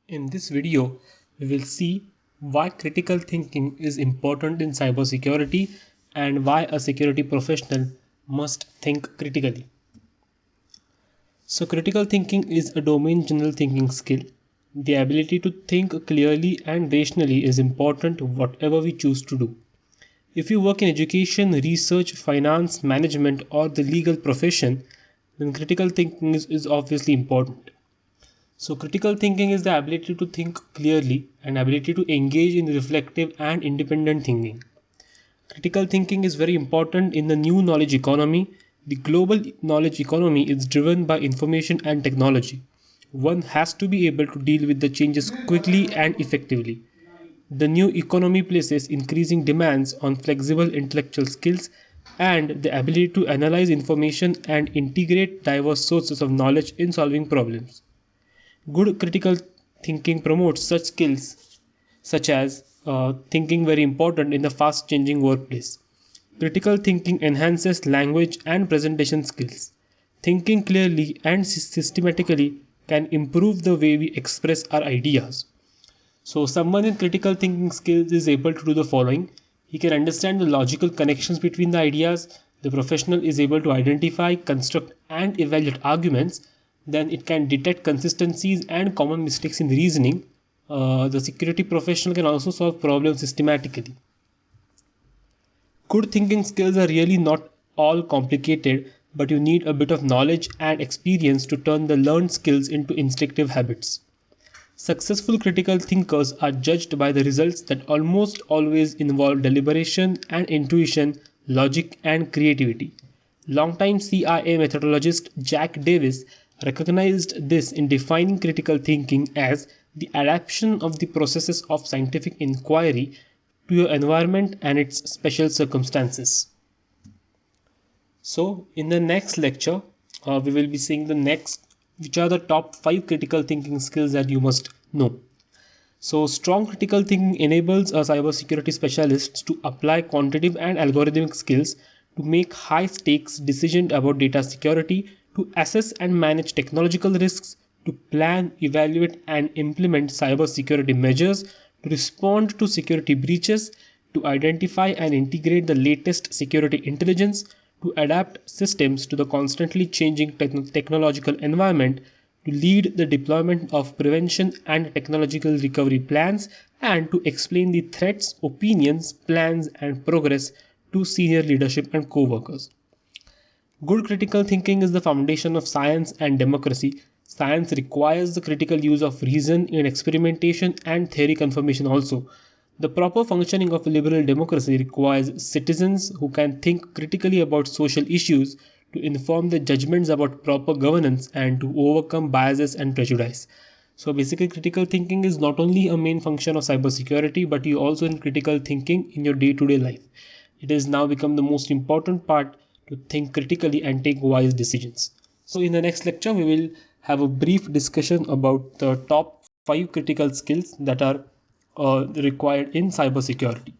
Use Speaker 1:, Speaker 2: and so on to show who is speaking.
Speaker 1: In this video, we will see why critical thinking is important in cybersecurity and why a security professional must think critically. So, critical thinking is a domain general thinking skill. The ability to think clearly and rationally is important whatever we choose to do. If you work in education, research, finance, management, or the legal profession, then critical thinking is obviously important. So critical thinking is the ability to think clearly and ability to engage in reflective and independent thinking. Critical thinking is very important in the new knowledge economy. The global knowledge economy is driven by information and technology. One has to be able to deal with the changes quickly and effectively. The new economy places increasing demands on flexible intellectual skills and the ability to analyze information and integrate diverse sources of knowledge in solving problems. Good critical thinking promotes such skills such as thinking very important in the fast changing workplace. Critical thinking enhances language and presentation skills. Thinking clearly and systematically can improve the way we express our ideas. So someone in critical thinking skills is able to do the following. He can understand the logical connections between the ideas. The professional is able to identify, construct and evaluate arguments. Then it can detect consistencies and common mistakes in reasoning. The security professional can also solve problems systematically. Good thinking skills are really not all complicated, but you need a bit of knowledge and experience to turn the learned skills into instinctive habits. Successful critical thinkers are judged by the results that almost always involve deliberation and intuition, logic and creativity. Longtime CIA methodologist Jack Davis recognized this in defining critical thinking as the adaptation of the processes of scientific inquiry to your environment and its special circumstances. So, in the next lecture, we will be seeing which are the top 5 critical thinking skills that you must know. So, strong critical thinking enables a cybersecurity specialist to apply quantitative and algorithmic skills to make high stakes decisions about data security, to assess and manage technological risks, to plan, evaluate and implement cybersecurity measures, to respond to security breaches, to identify and integrate the latest security intelligence, to adapt systems to the constantly changing technological environment, to lead the deployment of prevention and technological recovery plans, and to explain the threats, opinions, plans and progress to senior leadership and co-workers. Good critical thinking is the foundation of science and democracy. Science requires the critical use of reason in experimentation and theory confirmation also. The proper functioning of a liberal democracy requires citizens who can think critically about social issues to inform their judgments about proper governance and to overcome biases and prejudice. So basically critical thinking is not only a main function of cybersecurity, but you also need critical thinking in your day-to-day life. It has now become the most important part to think critically and take wise decisions. So in the next lecture, we will have a brief discussion about the top 5 critical skills that are required in cybersecurity.